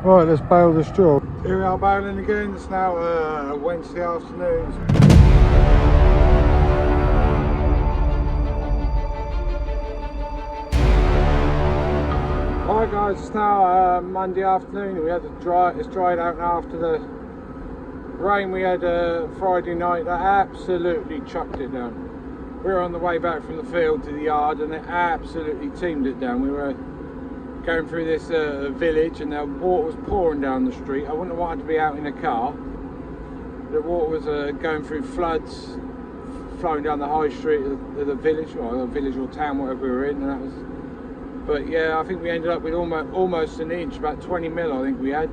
Right, let's bale the straw. Here we are baling again. It's now Wednesday afternoon. Hi guys, it's now Monday afternoon. We had it's dried out now after the rain we had Friday night. That absolutely chucked it down. We were on the way back from the field to the yard and it absolutely teamed it down. We were going through this village and the water was pouring down the street. I wouldn't have wanted to be out in a car. The water was going through floods, flowing down the high street of the village, or the village or town, whatever we were in, and that was. But yeah, I think we ended up with almost an inch, about 20 mil. I think we had.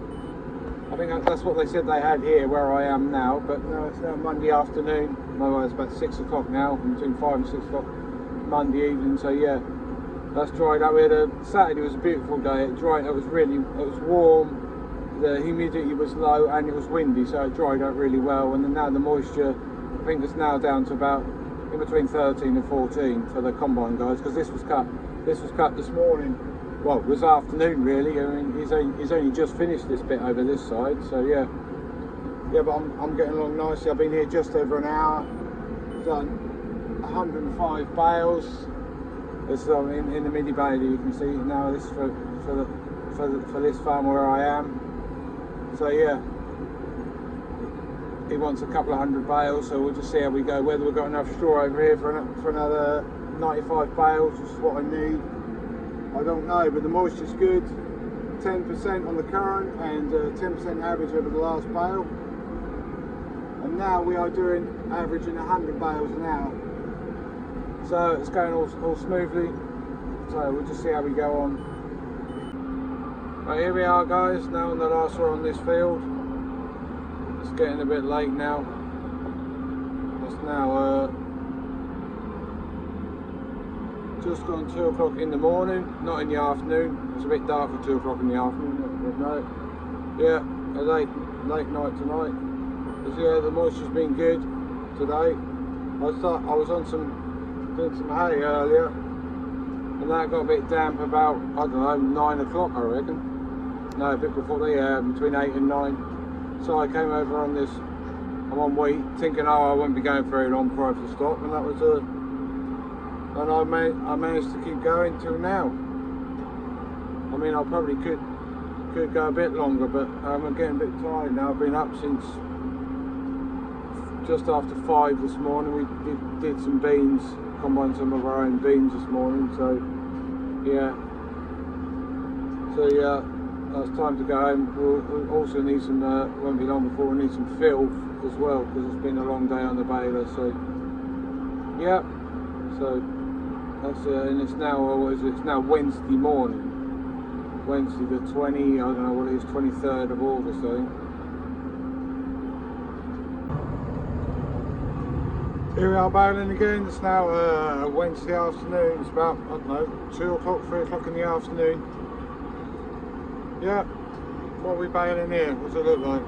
I think that's what they said they had here, where I am now. But no, it's now Monday afternoon. No, it's about 6 o'clock now, between 5 and 6 o'clock Monday evening. So yeah. That's dried up. We had Saturday was a beautiful day. It dried. It was warm. The humidity was low and it was windy, so it dried out really well. And then now the moisture, I think it's now down to about in between 13 and 14 for the combine guys, because this was cut. This was cut this morning. Well, this afternoon really. I mean, he's only just finished this bit over this side. So yeah, but I'm getting along nicely. I've been here just over an hour. Done 105 bales. This is in the mini bailey. You can see now. This is for this farm where I am. So yeah, he wants a couple of 100 bales. So we'll just see how we go. Whether we've got enough straw over here for another 95 bales, which is what I need. I don't know, but the moisture's good. 10% on the current and 10% average over the last bale. And now we are doing averaging 100 bales an hour. So it's going all smoothly, so we'll just see how we go on. Right, here we are guys, now on the last one on this field. It's getting a bit late now. It's now just gone 2 o'clock in the morning, not in the afternoon. It's a bit dark for 2 o'clock in the afternoon, but no. Yeah, a late night tonight. But yeah, the moisture's been good today. I was on doing some hay earlier and that got a bit damp about, I don't know, 9 o'clock I reckon. No, a bit before between 8 and 9. So I came over on this, I'm on wheat, thinking I won't be going very long before I have to stop, and that was and I managed to keep going till now. I mean, I probably could go a bit longer, but I'm getting a bit tired now. I've been up since just after 5 this morning. We did some beans, combined some of our own beans this morning, so yeah, it's time to go home. We'll also need some, won't be long before we need some fill as well, because it's been a long day on the baler. So yeah, so that's and it's now, it's now Wednesday morning, Wednesday the 20, I don't know what it is, 23rd of August I think. Here we are baling again. It's now Wednesday afternoon. It's about, I don't know, 2 o'clock, 3 o'clock in the afternoon. Yeah, what are we baling here? What's it look like?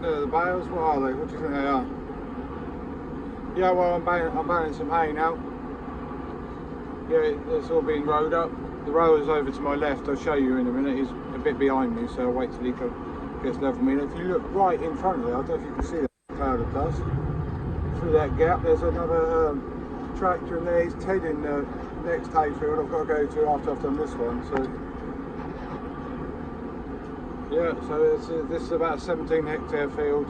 The bales, what are they? What do you think they are? Yeah, well, I'm baling some hay now. Yeah, it's all being rowed up. The rower's over to my left. I'll show you in a minute. He's a bit behind me, so I'll wait till he gets level with me. And if you look right in front of me, I don't know if you can see that cloud of dust through that gap. There's another tractor in there. He's tedding the next hay field I've got to go to after I've done this one. So yeah, so this is about a 17 hectare field,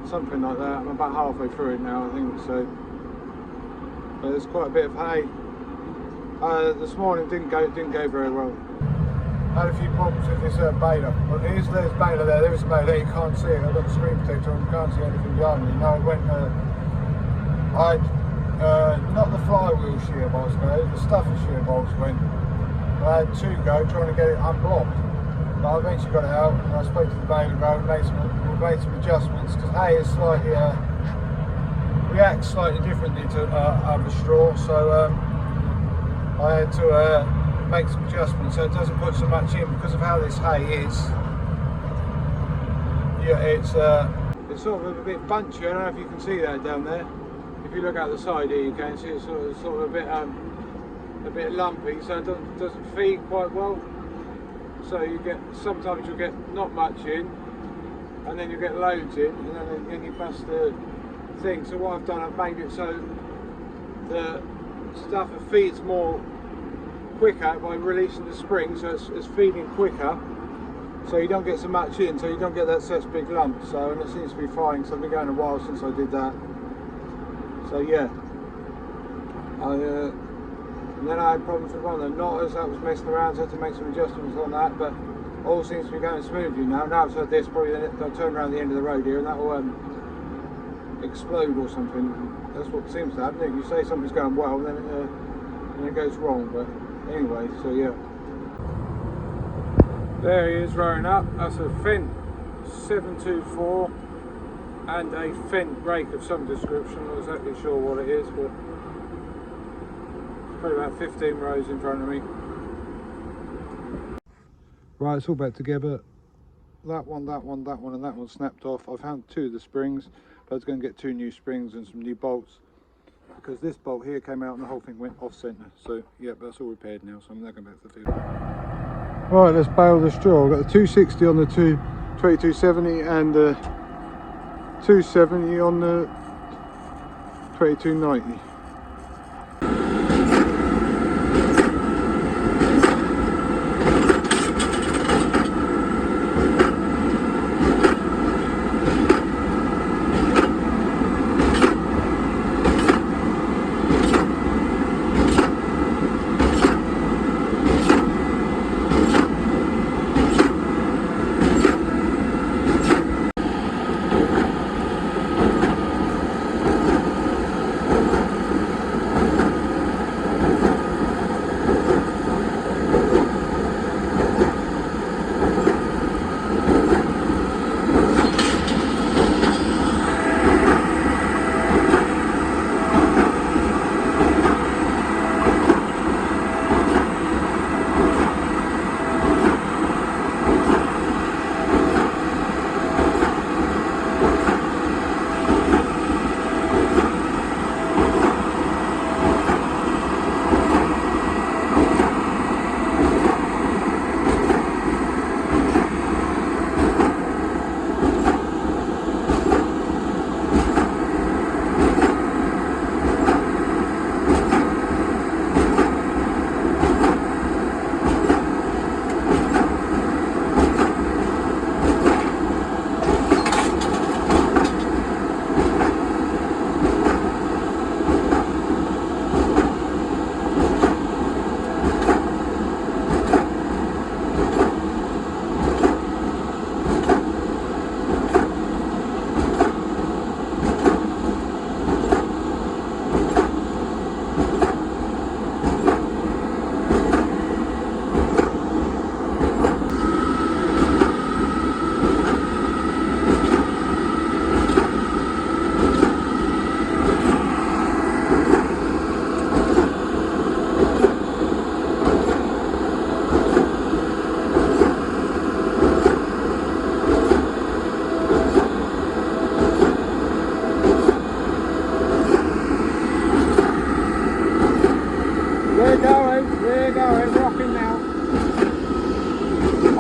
something like that. I'm about halfway through it now, I think. So there's quite a bit of hay. This morning didn't go very well. Had a few problems with this baler. Well, there's baler there. There is a baler there. You can't see it. I've got the screen protector on. You can't see anything behind me. No, it went. I not the flywheel shear bolts, no. The stuffer shear bolts went. I had 2 go trying to get it unblocked. But I eventually got it out, and I spoke to the baler guy. We made some adjustments, because hay is slightly reacts slightly differently to other straw. So I had to make some adjustments so it doesn't put so much in, because of how this hay is. Yeah, it's sort of a bit bunchy. I don't know if you can see that down there. If you look out the side here, you can see it's sort of a bit lumpy, so it doesn't feed quite well. So you get, sometimes you'll get not much in, and then you get loads in, and then you bust the thing. So what I've done, I've made it so the stuff feeds more quicker by releasing the spring, so it's feeding quicker, so you don't get so much in, so you don't get that such big lump. So, and it seems to be fine, so I've been going a while since I did that. So yeah, and then I had problems with one of the knotters that was messing around, so I had to make some adjustments on that, but all seems to be going smoothly now. Now I've had this, probably I'll turn around the end of the road here and that will explode or something. That's what seems to happen. If you say something's going well, then it goes wrong. But anyway, so yeah. There he is rowing up. That's a Fent 724 and a Fent brake of some description. I'm not exactly sure what it is, but it's probably about 15 rows in front of me. Right, it's all back together. That one, and that one snapped off. I found two of the springs, but I was going to get two new springs and some new bolts, because this bolt here came out and the whole thing went off centre. So yeah, but that's all repaired now, so I'm now going back to the field. Right, let's bale the straw. I've got the 260 on the 2270 and the 270 on the 2290.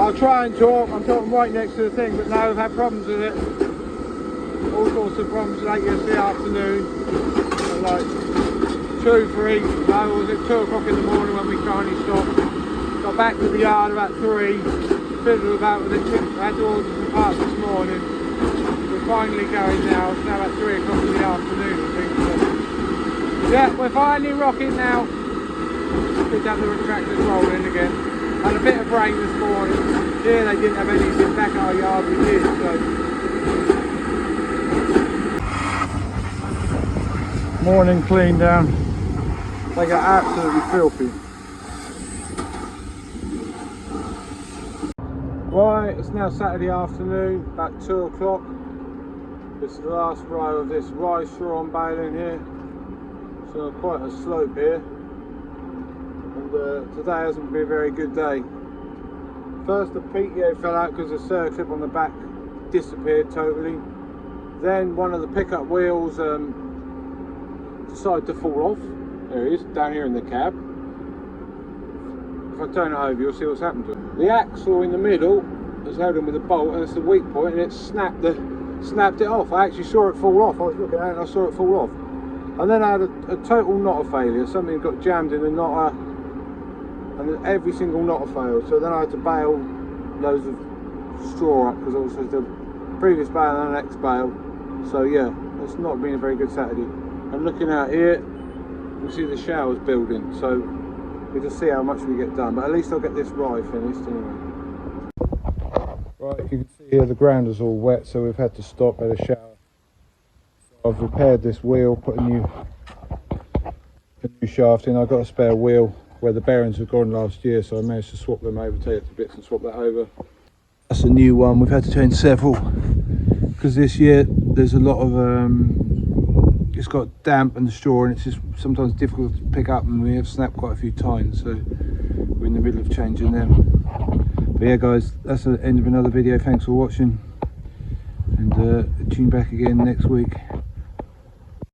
I'll try and talk. I'm talking right next to the thing, but now I've had problems with it. All sorts of problems late yesterday afternoon. At like 2, 3, no, was it 2 o'clock in the morning when we finally stopped. Got back to the yard about 3, fiddled about with it. I had to order some parts this morning. We're finally going now. It's now about 3 o'clock in the afternoon, I think. So, yeah, we're finally rocking now. Good to have the retractors rolling again. Had a bit of rain this morning. Here they didn't have anything back our yard, we did, so. Morning clean down. They got absolutely filthy. Right, it's now Saturday afternoon, about 2 o'clock. This is the last row of this rye straw on baling here. So quite a slope here. And today hasn't been a very good day. First the PTO fell out because the circlip on the back disappeared totally. Then one of the pickup wheels decided to fall off. There he is, down here in the cab. if I turn it over, you'll see what's happened to it. The axle in the middle is held in with a bolt, and it's the weak point, and it snapped it off. I actually saw it fall off. I was looking at it and I saw it fall off. And then I had a total knotter failure. Something got jammed in the knotter, and every single knotter failed. So then I had to bail loads of straw up, because obviously the previous bail and the next bail. So yeah, it's not been a very good Saturday. And looking out here, you see the showers building, so we'll just see how much we get done. But at least I'll get this ride finished anyway. Right, you can see here the ground is all wet, so we've had to stop at a shower. So I've repaired this wheel, put a new shaft in. I got a spare wheel where the bearings were gone last year, so I managed to swap them over, take it to bits and swap that over. That's a new one. We've had to change several because this year there's a lot of it's got damp and straw, and it's just sometimes difficult to pick up, and we have snapped quite a few tines, so we're in the middle of changing them. But yeah guys, that's the end of another video. Thanks for watching, and tune back again next week.